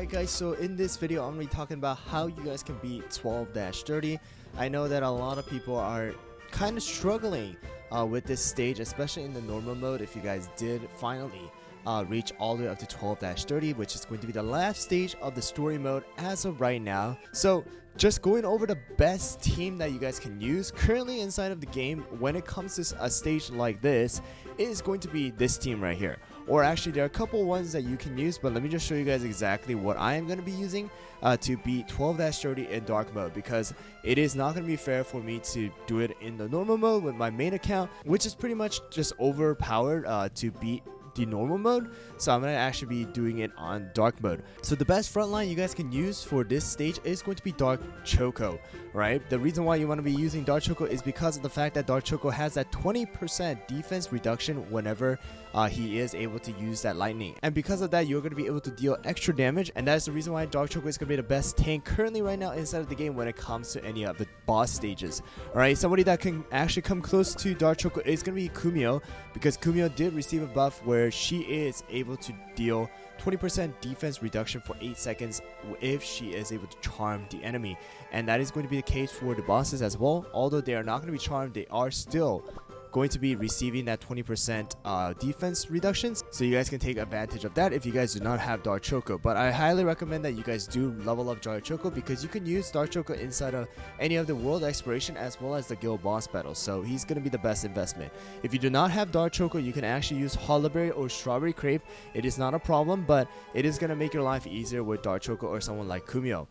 Alright guys, so in this video I'm going to be talking about how you guys can beat 12-30. I know that a lot of people are kind of struggling with this stage, especially in the normal mode. If you guys did finally reach all the way up to 12-30, which is going to be the last stage of the story mode as of right now. So just going over the best team that you guys can use currently inside of the game when it comes to a stage like this is going to be this team right here. Or actually, there are a couple ones that you can use, but let me just show you guys exactly what I am going to be using to beat 12-30 in dark mode, because it is not going to be fair for me to do it in the normal mode with my main account, which is pretty much just overpowered to beat the normal mode. So I'm going to actually be doing it on dark mode. So the best frontline you guys can use for this stage is going to be Dark Choco, right? The reason why you want to be using Dark Choco is because of the fact that Dark Choco has that 20% defense reduction whenever he is able to use that lightning, and because of that you're going to be able to deal extra damage, and that is the reason why Dark Choco is going to be the best tank currently right now inside of the game when it comes to any of the boss stages. Alright, somebody that can actually come close to Dark Choco is going to be Kumio, because Kumio did receive a buff where she is able to deal 20% defense reduction for 8 seconds if she is able to charm the enemy, and that is going to be the case for the bosses as well. Although they are not going to be charmed, they are still going to be receiving that 20% defense reductions, so you guys can take advantage of that if you guys do not have Dark Choco. But I highly recommend that you guys do level up Dark Choco, because you can use Dark Choco inside of any of the world exploration as well as the guild boss battles, so he's going to be the best investment. If you do not have Dark Choco, you can actually use Hollowberry or Strawberry Crepe. It is not a problem, but it is going to make your life easier with Dark Choco or someone like Kumio.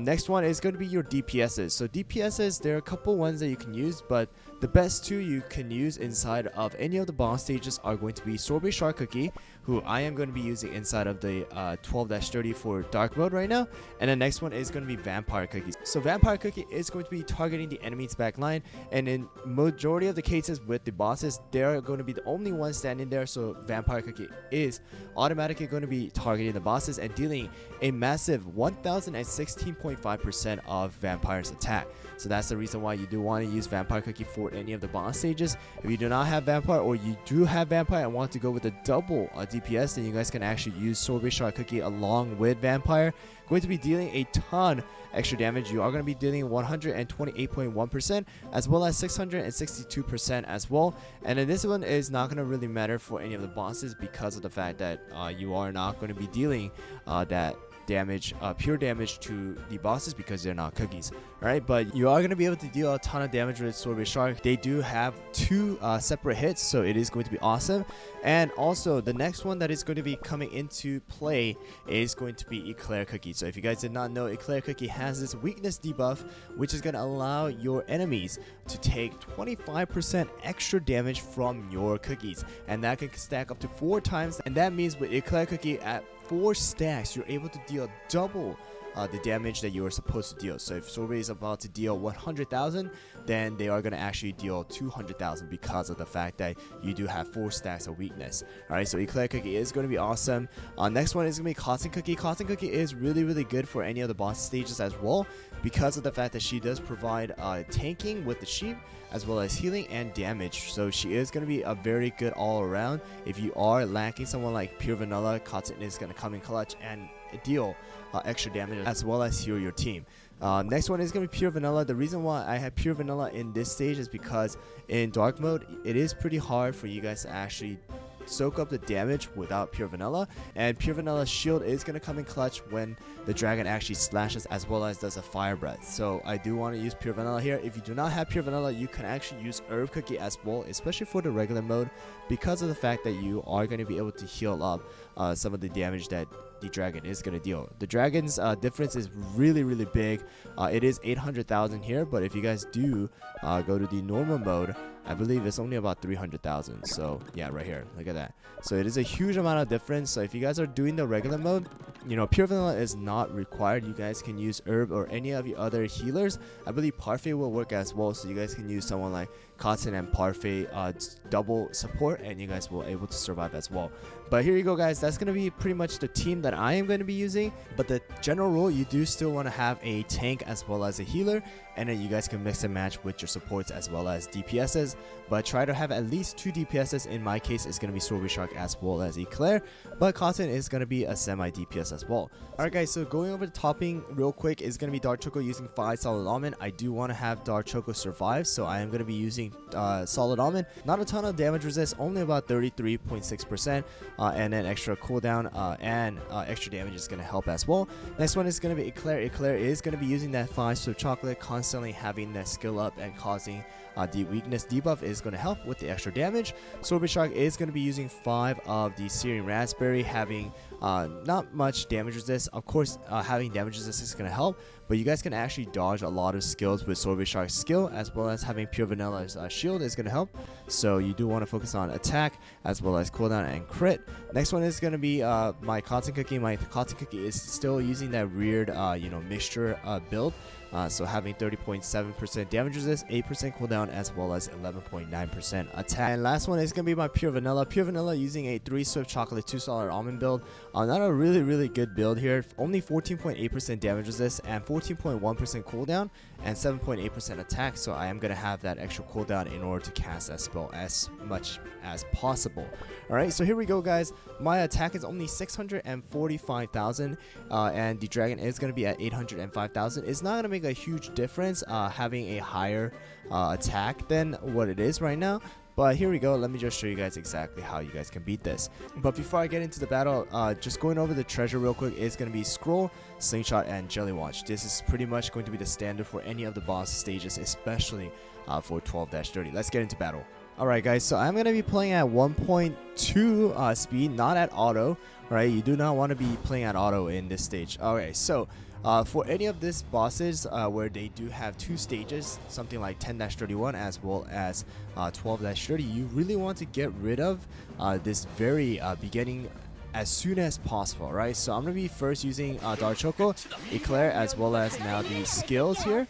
Next one is going to be your DPSs. So DPSs, there are a couple ones that you can use, but the best two you can use inside of any of the boss stages are going to be Strawberry Shark Cookie, who I am going to be using inside of the 12-30 for dark mode right now, and the next one is going to be Vampire Cookie. So Vampire Cookie is going to be targeting the enemy's back line, and in majority of the cases with the bosses, they're going to be the only ones standing there, so Vampire Cookie is automatically going to be targeting the bosses and dealing a massive 1016.5% of Vampire's attack. So that's the reason why you do want to use Vampire Cookie for any of the boss stages. If you do not have Vampire, or you do have Vampire and want to go with a double DPS, then you guys can actually use Strawberry Shark Cookie along with Vampire. Going to be dealing a ton extra damage. You are going to be dealing 128.1% as well as 662% as well. And then this one is not going to really matter for any of the bosses, because of the fact that you are not going to be dealing that damage, pure damage to the bosses, because they're not cookies. Alright, but you are going to be able to deal a ton of damage with Strawberry Shark. They do have two separate hits, so it is going to be awesome. And also the next one that is going to be coming into play is going to be Eclair Cookie. So if you guys did not know, Eclair Cookie has this weakness debuff, which is going to allow your enemies to take 25% extra damage from your cookies, and that can stack up to 4 times. And that means with Eclair Cookie at 4 stacks, you're able to deal double the damage that you are supposed to deal. So if Strawberry is about to deal 100,000, then they are going to actually deal 200,000, because of the fact that you do have 4 stacks of weakness. Alright, so Eclair Cookie is going to be awesome. Next one is going to be Cotton Cookie. Cotton Cookie is really good for any of the boss stages as well, because of the fact that she does provide tanking with the sheep, as well as healing and damage. So she is going to be a very good all around. If you are lacking someone like Pure Vanilla, Cotton is going to come in clutch and deal extra damage as well as heal your team. Next one is going to be Pure Vanilla. The reason why I have Pure Vanilla in this stage is because in dark mode it is pretty hard for you guys to actually soak up the damage without Pure Vanilla, and Pure Vanilla's shield is going to come in clutch when the dragon actually slashes, as well as does a fire breath. So I do want to use Pure Vanilla here. If you do not have Pure Vanilla, you can actually use Herb Cookie as well, especially for the regular mode, because of the fact that you are going to be able to heal up some of the damage that the dragon is going to deal. The dragon's difference is really big. It is 800,000 here, but if you guys do go to the normal mode, I believe it's only about 300,000. So yeah, right here, look at that. So it is a huge amount of difference. So if you guys are doing the regular mode, you know, Pure Vanilla is not required. You guys can use Herb or any of the other healers. I believe Parfait will work as well, so you guys can use someone like Cotton and Parfait double support, and you guys will able to survive as well. But here you go, guys. That's going to be pretty much the team that I am going to be using. But the general rule, you do still want to have a tank as well as a healer, and then you guys can mix and match with your supports as well as DPSs. But try to have at least 2 DPSs. In my case, it's going to be Strawberry Shark as well as Eclair, but Cotton is going to be a semi DPS as well. Alright guys, so going over the topping real quick is going to be Dark Choco using 5 solid almond. I do want to have Dark Choco survive, so I am going to be using solid almond. Not a ton of damage resist, only about 33.6%, and then extra cooldown and extra damage is going to help as well. Next one is going to be Eclair. Eclair is going to be using that 5 swift chocolate, constantly having that skill up and causing the weakness debuff is going to help with the extra damage. Sorbet Shark is going to be using 5 of the Searing Raspberry, having not much damage resist. Of course, having damage resist is going to help, but you guys can actually dodge a lot of skills with Sorbet Shark's skill, as well as having Pure Vanilla's shield is going to help. So you do want to focus on attack as well as cooldown and crit. Next one is going to be my Cotton Cookie. My Cotton Cookie is still using that weird mixture build. So having 30.7% damage resist, 8% cooldown, as well as 11.9% attack. And last one is going to be my Pure Vanilla. Pure Vanilla using a 3 swift chocolate, 2 solid almond build. Not a really good build here. Only 14.8% damage resist and 14.1% cooldown and 7.8% attack. So I am going to have that extra cooldown in order to cast that spell as much as possible. Alright, so here we go guys. My attack is only 645,000 and the dragon is going to be at 805,000. It's not going to make a huge difference having a higher attack than what it is right now. But here we go, let me just show you guys exactly how you guys can beat this. But before I get into the battle, just going over the treasure real quick is going to be Scroll, Slingshot, and Jelly Watch. This is pretty much going to be the standard for any of the boss stages, especially for 12-30. Let's get into battle. Alright guys, so I'm going to be playing at 1.2 speed, not at auto. Alright, you do not want to be playing at auto in this stage. Alright, so for any of these bosses where they do have 2 stages, something like 10-31 as well as 12-30, you really want to get rid of this very beginning as soon as possible, right? So I'm going to be first using Dark Choco, Eclair, as well as now the skills here,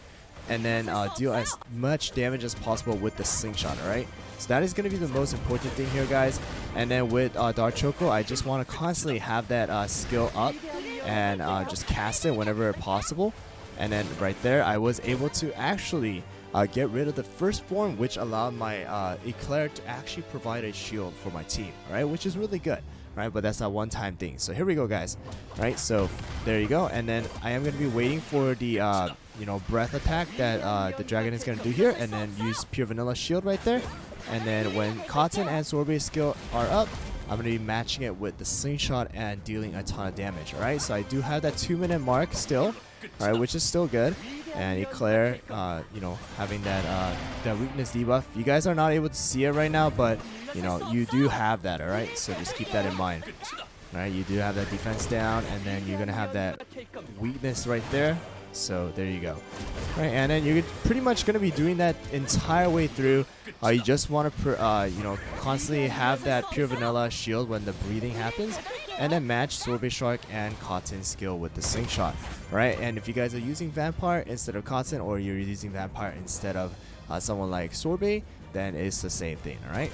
and then deal as much damage as possible with the Slingshot, alright? So that is going to be the most important thing here, guys. And then with Dark Choco, I just want to constantly have that skill up and just cast it whenever possible. And then right there, I was able to actually get rid of the first form, which allowed my Eclair to actually provide a shield for my team, right? Which is really good, right? But that's a one-time thing. So here we go, guys. Right? So there you go. And then I am going to be waiting for the breath attack that the dragon is going to do here, and then use Pure Vanilla shield right there. And then when Cotton and Sorbet skill are up, I'm going to be matching it with the Slingshot and dealing a ton of damage. Alright, so I do have that 2-minute mark still, alright, which is still good. And Eclair, having that weakness debuff. You guys are not able to see it right now, but you do have that, alright? So just keep that in mind. Alright, you do have that defense down, and then you're going to have that weakness right there. So there you go. Right, and then you're pretty much going to be doing that entire way through. You just want to constantly have that Pure Vanilla shield when the breathing happens, and then match Sorbet Shark and Cotton skill with the Slingshot. Right, and if you guys are using Vampire instead of Cotton, or you're using Vampire instead of someone like Sorbet, then it's the same thing. Alright,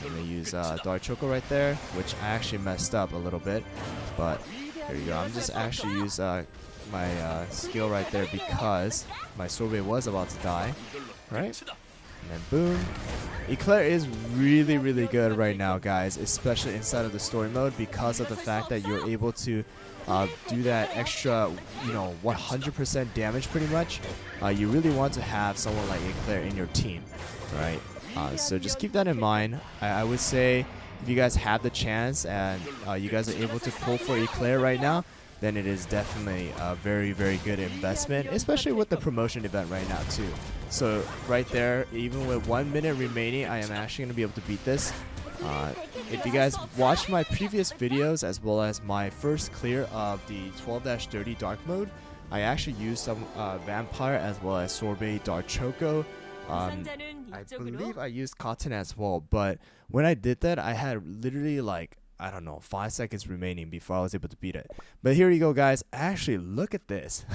I'm going to use Dark Choco right there, which I actually messed up a little bit, but here you go. I'm just actually use my skill right there because my Sorbet was about to die, right? And then boom. Eclair is really good right now, guys, especially inside of the story mode, because of the fact that you're able to do that extra 100% damage pretty much. You really want to have someone like Eclair in your team, right? So just keep that in mind. I would say if you guys have the chance and you guys are able to pull for Eclair right now, then it is definitely a very good investment, especially with the promotion event right now too. So right there, even with 1 minute remaining, I am actually going to be able to beat this. If you guys watched my previous videos as well as my first clear of the 12-30 dark mode, I actually used some Vampire as well as Sorbet, Dark Choco. I believe I used Cotton as well, but when I did that, I had literally like, I don't know, 5 seconds remaining before I was able to beat it. But here you go, guys. Actually, look at this.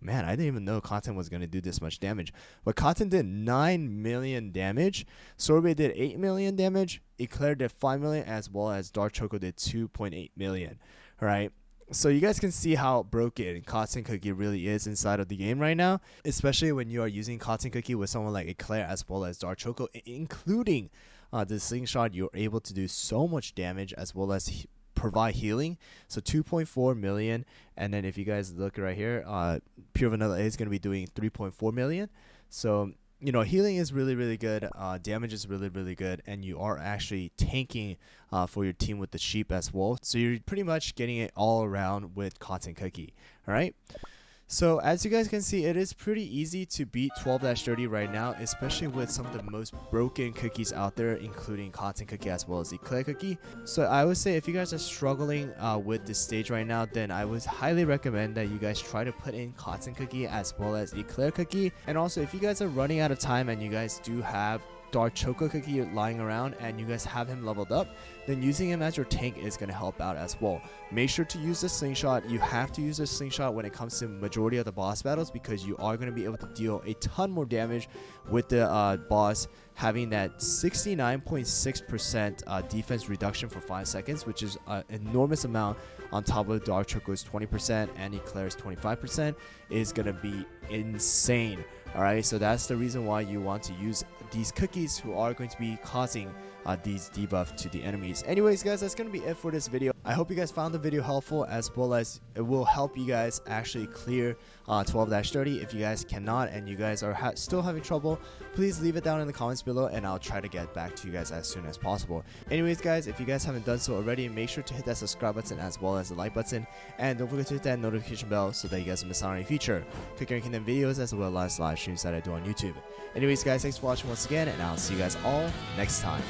Man, I didn't even know Cotton was going to do this much damage. But Cotton did 9 million damage. Sorbet did 8 million damage. Eclair did 5 million, as well as Dark Choco did 2.8 million. Alright? So you guys can see how broken Cotton Cookie really is inside of the game right now, especially when you are using Cotton Cookie with someone like Eclair as well as Dark Choco, including the Slingshot. You're able to do so much damage as well as provide healing. So 2.4 million, and then if you guys look right here, pure vanilla is going to be doing 3.4 million. So you know, healing is really good, damage is really good, and you are actually tanking for your team with the sheep as well. So you're pretty much getting it all around with Cotton Cookie. All right. So as you guys can see, it is pretty easy to beat 12-30 right now, especially with some of the most broken cookies out there, including Cotton Cookie as well as Eclair Cookie. So I would say if you guys are struggling with this stage right now, then I would highly recommend that you guys try to put in Cotton Cookie as well as Eclair Cookie. And also, if you guys are running out of time and you guys do have Dark Choco Cookie lying around and you guys have him leveled up, then using him as your tank is going to help out as well. Make sure to use the slingshot. You have to use the slingshot when it comes to majority of the boss battles, because you are going to be able to deal a ton more damage with the boss having that 69.6% defense reduction for 5 seconds, which is an enormous amount on top of Dark Choco's 20% and Eclair's 25%, is going to be insane. Alright, so that's the reason why you want to use these cookies, who are going to be causing these debuff to the enemies. Anyways guys, that's going to be it for this video. I hope you guys found the video helpful, as well as it will help you guys actually clear 12-30. If you guys cannot and you guys are still having trouble, please leave it down in the comments below and I'll try to get back to you guys as soon as possible. Anyways guys, if you guys haven't done so already, make sure to hit that subscribe button as well as the like button, and don't forget to hit that notification bell so that you guys don't miss out on any future Cooking Kingdom videos as well as live streams that I do on YouTube. Anyways guys, thanks for watching once again, and I'll see you guys all next time.